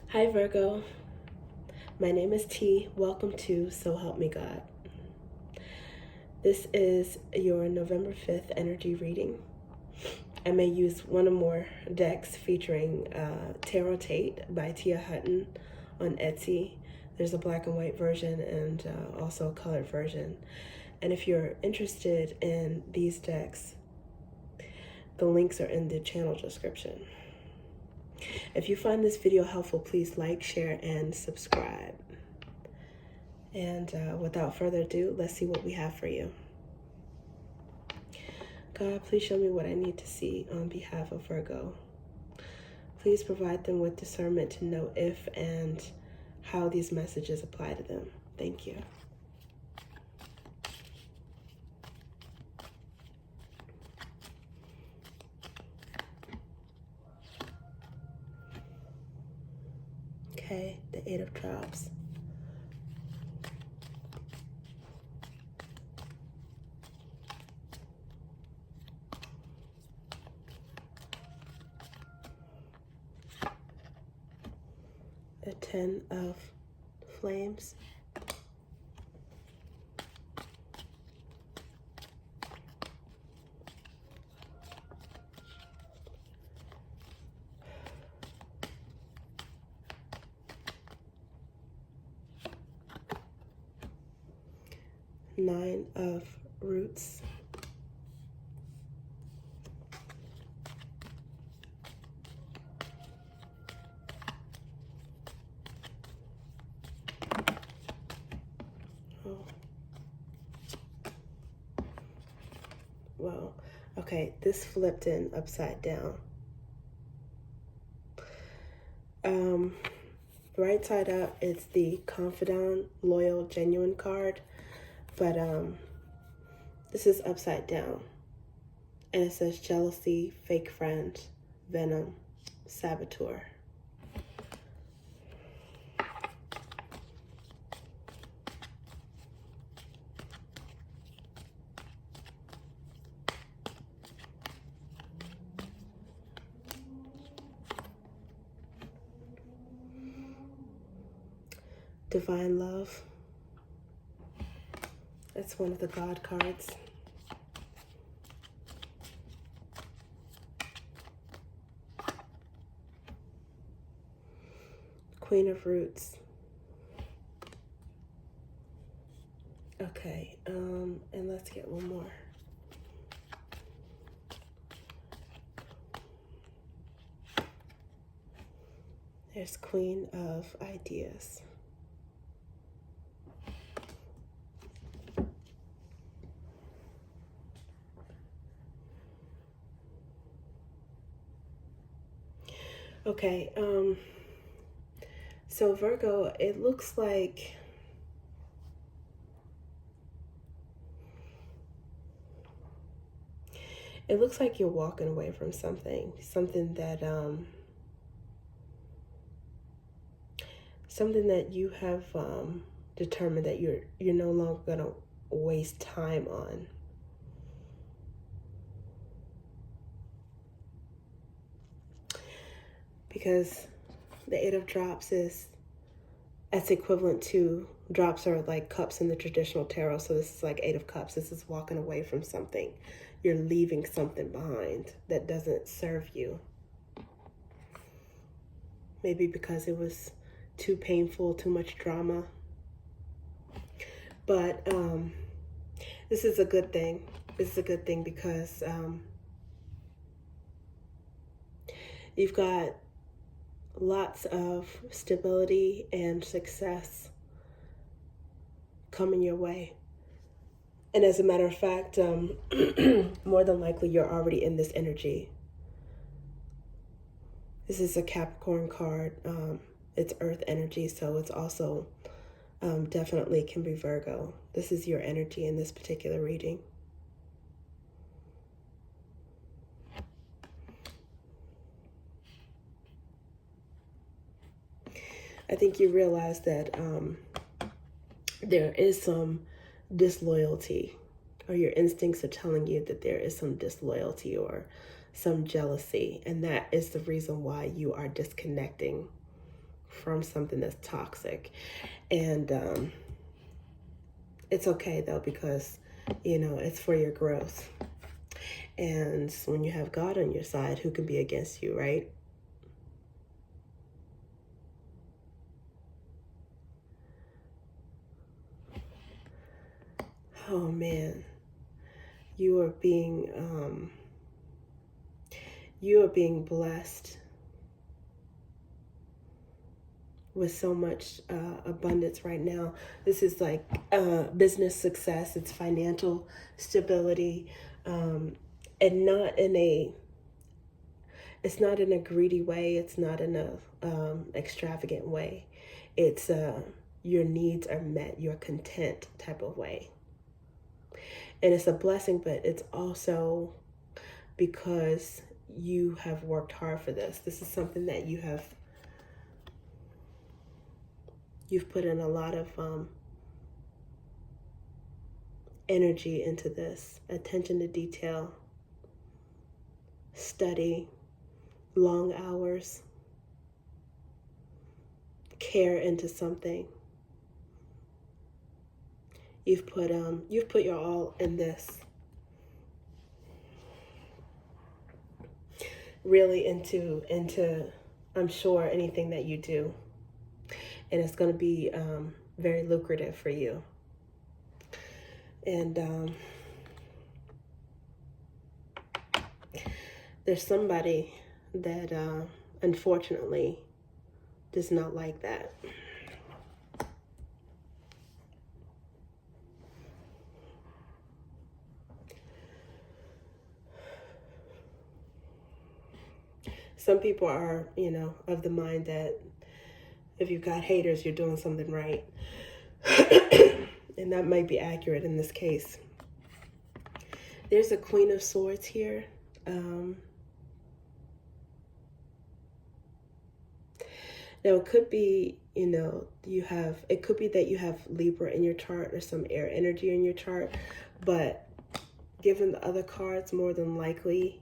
Hi Virgo, my name is T. Welcome to So Help Me God. This is your November 5th energy reading. I may use one or more decks featuring Tarot Tate by Tia Hutton on Etsy. There's a black and white version and also a colored version. And if you're interested in these decks, the links are in the channel description. If you find this video helpful, please like, share, and subscribe. And without further ado, let's see what we have for you. God, please show me what I need to see on behalf of Virgo. Please provide them with discernment to know if and how these messages apply to them. Thank you. Okay, the Eight of Cups. The Ten of Flames. Nine of Roots. Oh. Wow. Okay, this flipped in upside down. Right side up, it's the confidant, loyal, genuine card. But this is upside down. And it says jealousy, fake friend, venom, saboteur. Divine love. That's one of the God cards. Queen of Roots. Okay, and let's get one more. There's Queen of Ideas. Okay, so Virgo, it looks like you're walking away from something that you have determined that you're no longer gonna waste time on. Because the Eight of Drops that's equivalent to, drops are like cups in the traditional tarot. So this is like Eight of Cups. This is walking away from something. You're leaving something behind that doesn't serve you. Maybe because it was too painful, too much drama. But this is a good thing. This is a good thing because you've got lots of stability and success coming your way. And as a matter of fact, more than likely you're already in this energy. This is a Capricorn card. It's earth energy, so it's also definitely can be Virgo. This is your energy in this particular reading. I think you realize that there is some disloyalty, or your instincts are telling you that there is some disloyalty or some jealousy, and that is the reason why you are disconnecting from something that's toxic. And it's okay though, because, you know, it's for your growth. And when you have God on your side, who can be against you, right? Oh man, you are being blessed with so much abundance right now. This is like business success. It's financial stability, and it's not in a greedy way. It's not in a extravagant way. It's your needs are met. You're content type of way. And it's a blessing, but it's also because you have worked hard for this. This is something that you've put in a lot of energy into this, attention to detail, study, long hours, care into something. You've put your all in this. Really into I'm sure anything that you do. And it's going to be very lucrative for you. And there's somebody that unfortunately does not like that. Some people are, you know, of the mind that if you've got haters, you're doing something right. And that might be accurate in this case. There's a Queen of Swords here. Now, it could be, you know, it could be that you have Libra in your chart or some air energy in your chart. But given the other cards, more than likely,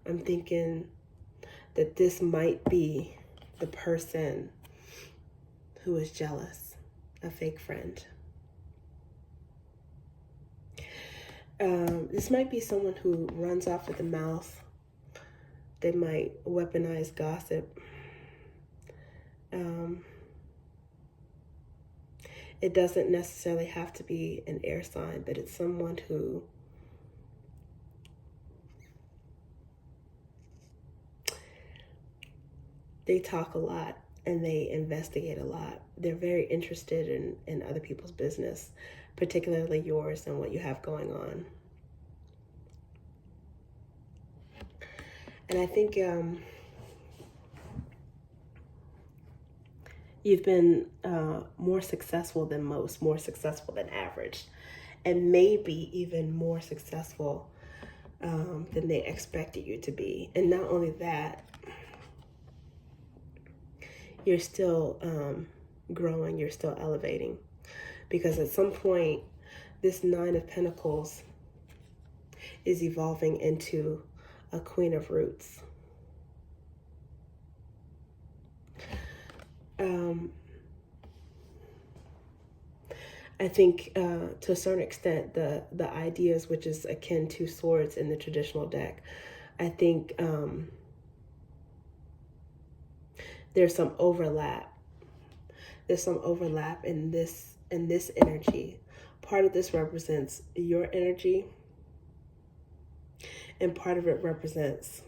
I'm thinking that this might be the person who is jealous, a fake friend. This might be someone who runs off at the mouth. They might weaponize gossip. It doesn't necessarily have to be an air sign, but it's someone who they talk a lot and they investigate a lot. They're very interested in other people's business, particularly yours and what you have going on. And I think you've been more successful than most, more successful than average, and maybe even more successful than they expected you to be. And not only that, you're still growing, you're still elevating. Because at some point, this Nine of Pentacles is evolving into a Queen of Roots. I think to a certain extent, the ideas, which is akin to swords in the traditional deck, I think there's some overlap. There's some overlap in this energy. Part of this represents your energy, and part of it represents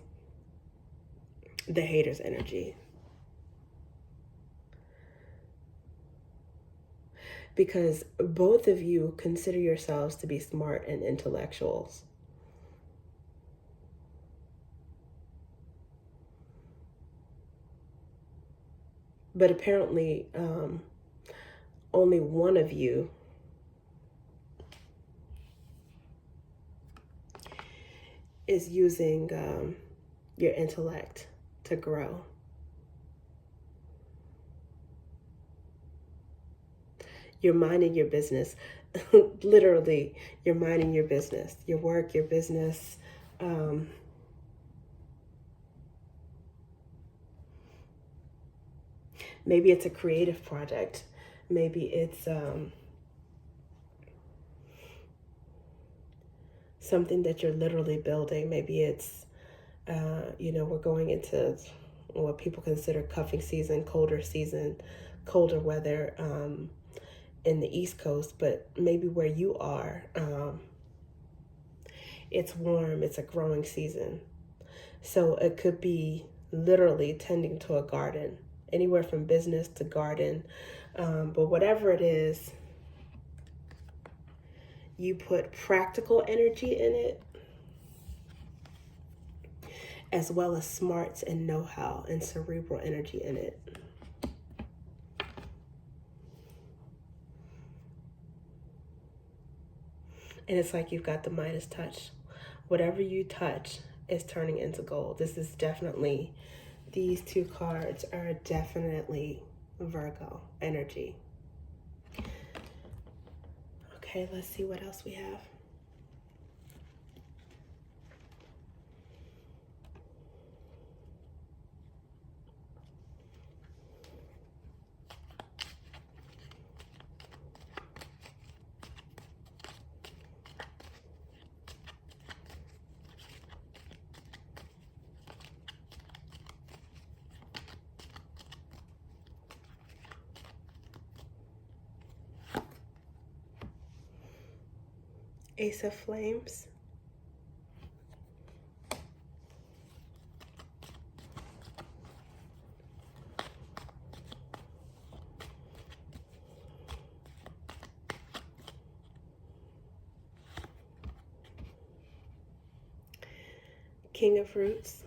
the hater's energy. Because both of you consider yourselves to be smart and intellectuals. But apparently, only one of you is using your intellect to grow. You're minding your business. Literally, you're minding your business, your work, your business. Maybe it's a creative project. Maybe it's something that you're literally building. Maybe it's, we're going into what people consider cuffing season, colder weather in the East Coast, but maybe where you are, it's warm, it's a growing season. So it could be literally tending to a garden, anywhere from business to garden. But whatever it is, you put practical energy in it, as well as smarts and know-how and cerebral energy in it. And it's like you've got the Midas touch. Whatever you touch is turning into gold. This is definitely, these two cards are definitely Virgo energy. Okay, let's see what else we have. Ace of Flames. King of Roots.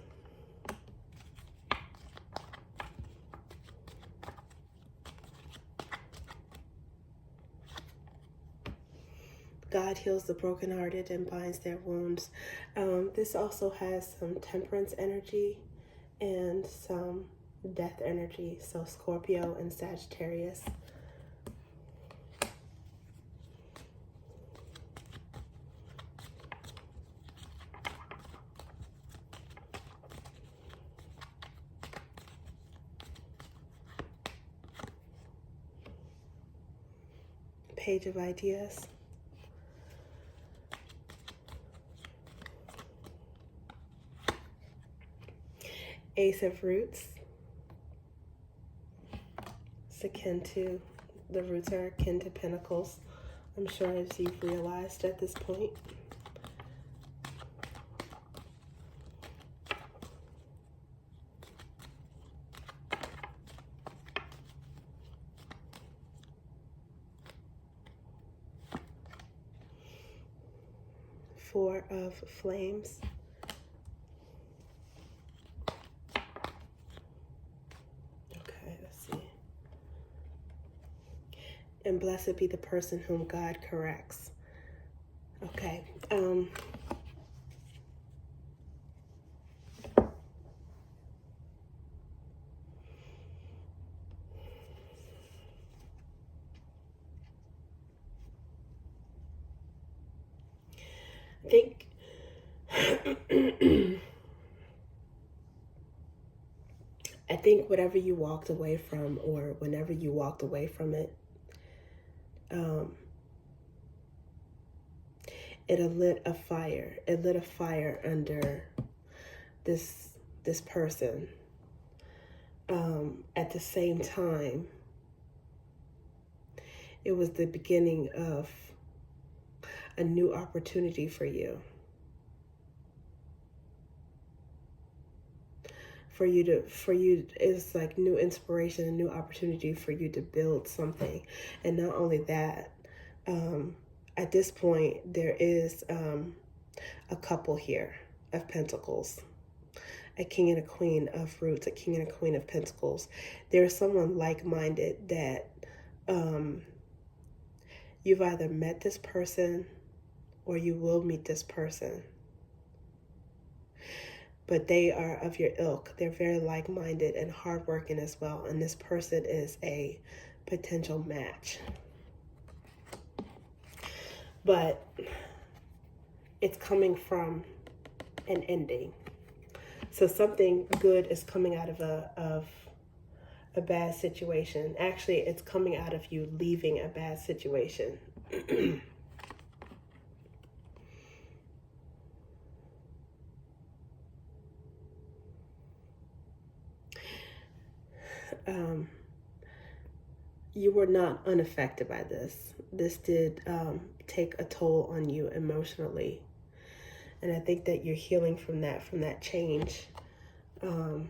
God heals the brokenhearted and binds their wounds. This also has some temperance energy and some death energy. So Scorpio and Sagittarius. Page of Ideas. Ace of Roots. It's akin to, the roots are akin to Pentacles, I'm sure, as you've realized at this point. Four of Flames. And blessed be the person whom God corrects. Okay. I think whatever you walked away from, or whenever you walked away from it, it lit a fire. It lit a fire under this person. At the same time, it was the beginning of a new opportunity for you. For you, it's like new inspiration, a new opportunity for you to build something. And not only that, at this point, there is a couple here of Pentacles, a King and a Queen of Roots, a King and a Queen of Pentacles. There's someone like-minded that you've either met this person or you will meet this person. But they are of your ilk. They're very like-minded and hardworking as well. And this person is a potential match. But it's coming from an ending. So something good is coming out of a a bad situation. Actually, it's coming out of you leaving a bad situation. You were not unaffected by this. This did take a toll on you emotionally. And I think that you're healing from that change. It's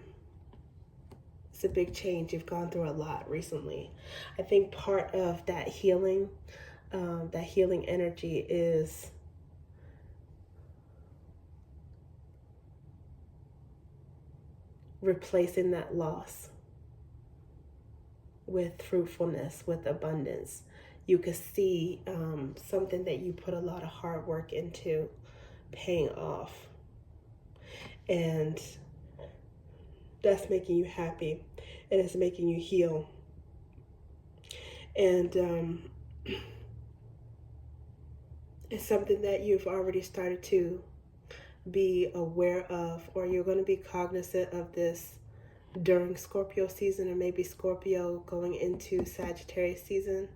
a big change. You've gone through a lot recently. I think part of that healing energy is replacing that loss with fruitfulness, with abundance. You could see something that you put a lot of hard work into paying off. And that's making you happy. And it's making you heal. And it's something that you've already started to be aware of, or you're going to be cognizant of this during Scorpio season, or maybe Scorpio going into Sagittarius season.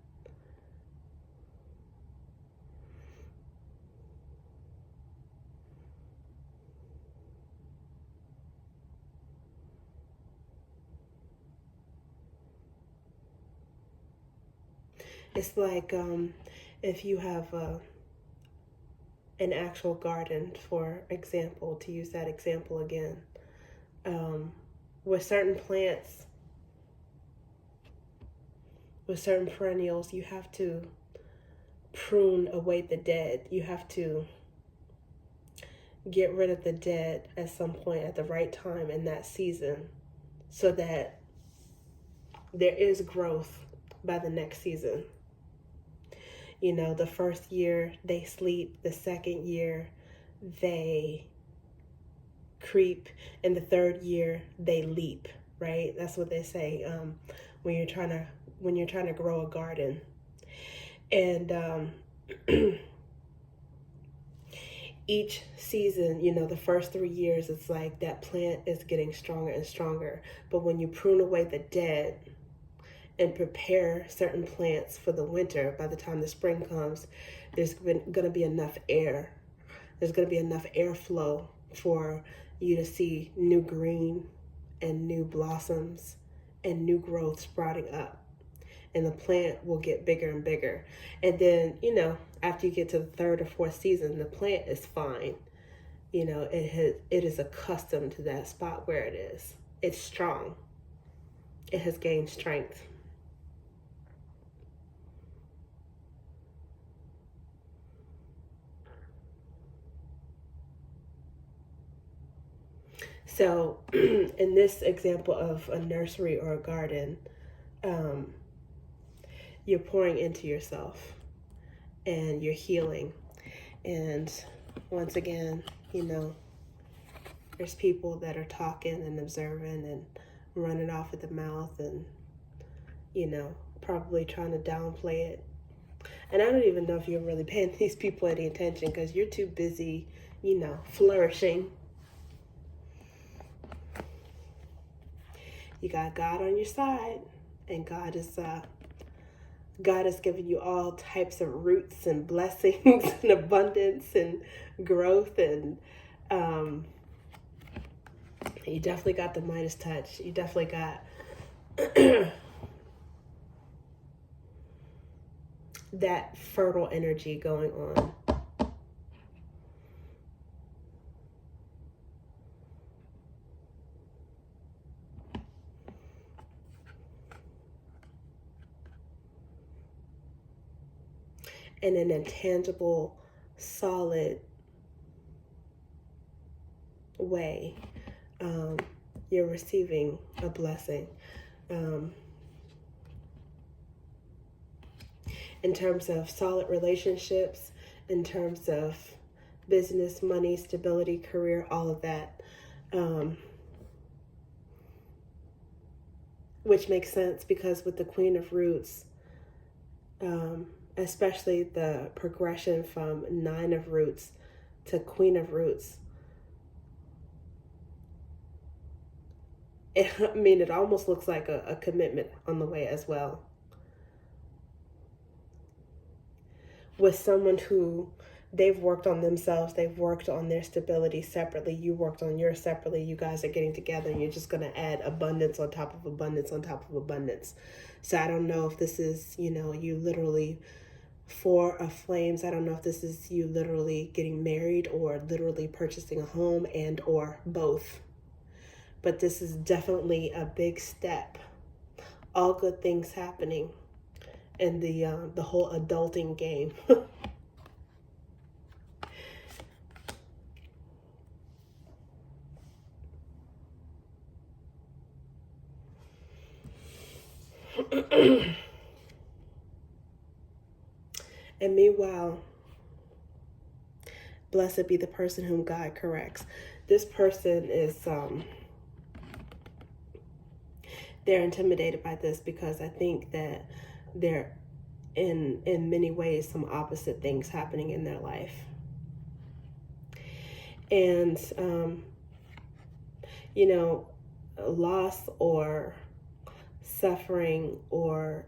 It's like if you have an actual garden, for example, to use that example again, with certain plants, with certain perennials, you have to prune away the dead. You have to get rid of the dead at some point at the right time in that season, so that there is growth by the next season. You know, the first year they sleep, the second year they creep, and the third year they leap, right? That's what they say when you're trying to grow a garden. And each season, you know, the first 3 years, it's like that plant is getting stronger and stronger. But when you prune away the dead and prepare certain plants for the winter, by the time the spring comes, there's going to be enough air. There's going to be enough airflow for you to see new green and new blossoms and new growth sprouting up. And the plant will get bigger and bigger. And then, you know, after you get to the third or fourth season, the plant is fine. You know, it is accustomed to that spot where it is. It's strong. It has gained strength. So in this example of a nursery or a garden, you're pouring into yourself and you're healing. And once again, you know, there's people that are talking and observing and running off at the mouth and, you know, probably trying to downplay it. And I don't even know if you're really paying these people any attention, because you're too busy, you know, flourishing. You got God on your side, and God is giving you all types of roots and blessings and abundance and growth, and you definitely got the Midas touch. You definitely got that fertile energy going on. In an intangible, solid way, you're receiving a blessing. In terms of solid relationships, in terms of business, money, stability, career, all of that, which makes sense because with the Queen of Roots, especially the progression from 9 of Roots to Queen of Roots, I mean, it almost looks like a commitment on the way as well. With someone who they've worked on themselves, they've worked on their stability separately, you worked on yours separately, you guys are getting together and you're just going to add abundance on top of abundance on top of abundance. So I don't know if this is, you know, you literally four of flames. I don't know if this is you literally getting married or literally purchasing a home and or both. But this is definitely a big step. All good things happening in the whole adulting game. And meanwhile, blessed be the person whom God corrects. This person is they're intimidated by this because I think that they're in many ways some opposite things happening in their life. And you know, loss or suffering or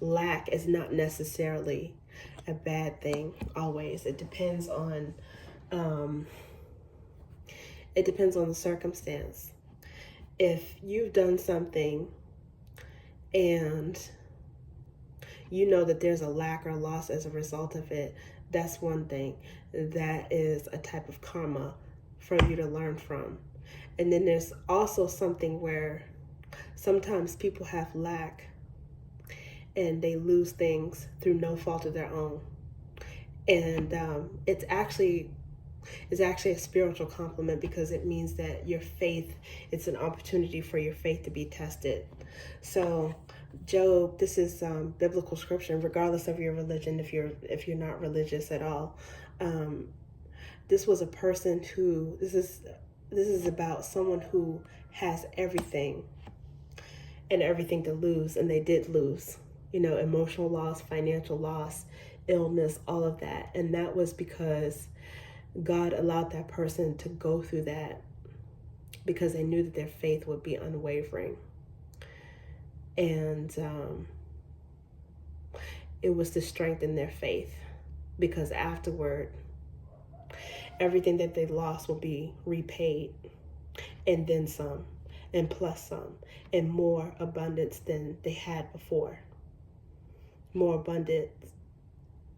lack is not necessarily a bad thing always. It depends on the circumstance. If you've done something and you know that there's a lack or loss as a result of it, that's one thing. That is a type of karma for you to learn from. And then there's also something where sometimes people have lack and they lose things through no fault of their own. And it's actually a spiritual compliment because it means that your faith, it's an opportunity for your faith to be tested. So Job, this is biblical scripture, regardless of your religion, if you're not religious at all. This was a person who, this is about someone who has everything and everything to lose, and they did lose. You know, emotional loss, financial loss, illness, all of that. And that was because God allowed that person to go through that because they knew that their faith would be unwavering. And it was to strengthen their faith, because afterward, everything that they lost will be repaid, and then some, and plus some, and more abundance than they had before. More abundance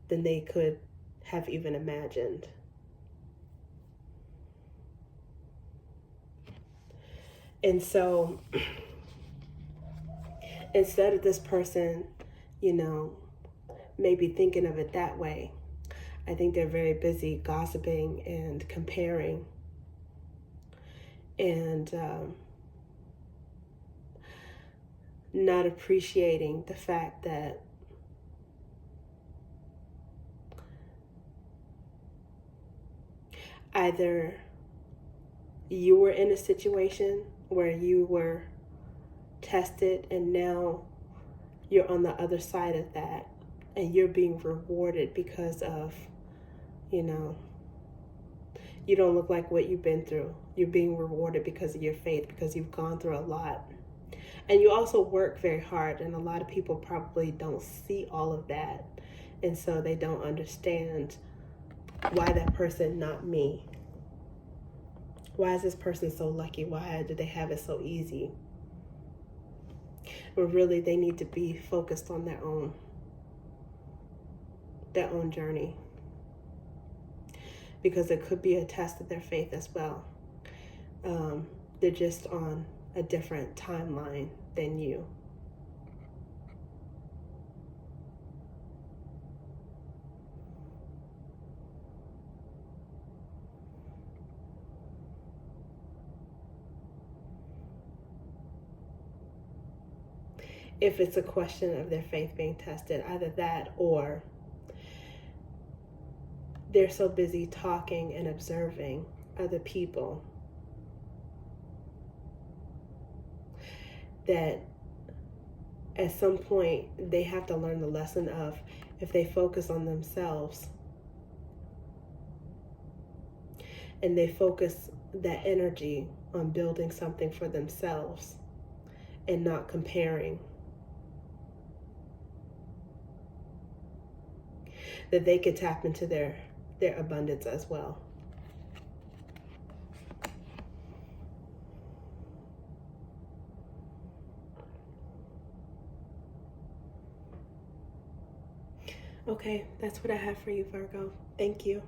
than they could have even imagined. And so instead of this person, you know, maybe thinking of it that way, I think they're very busy gossiping and comparing and not appreciating the fact that either you were in a situation where you were tested and now you're on the other side of that and you're being rewarded because of, you know, you don't look like what you've been through. You're being rewarded because of your faith, because you've gone through a lot. And you also work very hard, and a lot of people probably don't see all of that. And so they don't understand, why that person, not me? Why is this person so lucky? Why do they have it so easy? But really, they need to be focused on their own journey, because it could be a test of their faith as well. They're just on a different timeline than you. If it's a question of their faith being tested, either that or they're so busy talking and observing other people that at some point they have to learn the lesson of, if they focus on themselves and they focus that energy on building something for themselves and not comparing, that they could tap into their abundance as well. Okay, that's what I have for you, Virgo. Thank you.